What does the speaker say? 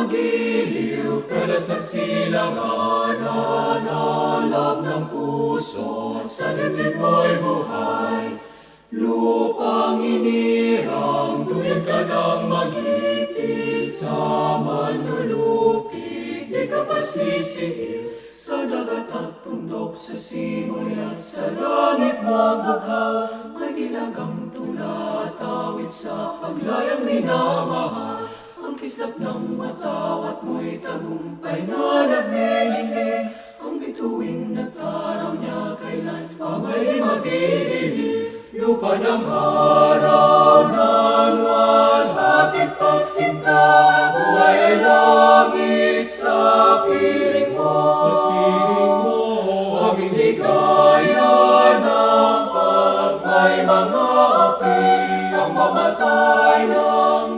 magiliw, pelas ng silangan, nanalab ng puso, sa dibdib mo'y buhay. Lupang hinirang, duyan ka ng mag-itid, sa manlulupig, di ka pasisiil. Sa dagat at bundok, sa simoy at sa langit mong bughaw, may nilagang tula, tawid sa paglayang minamahal. Ang kislap ng matawat mo'y tagumpay na nagnilingning, ang bituin na taraw niya kailan pa may magdidilim. Lupa ng araw ng walhati't pagsinta, buhay ay langit sa piling mo. Sa piling mo, aming ligaya ng pag may mga api, ang mamatay ng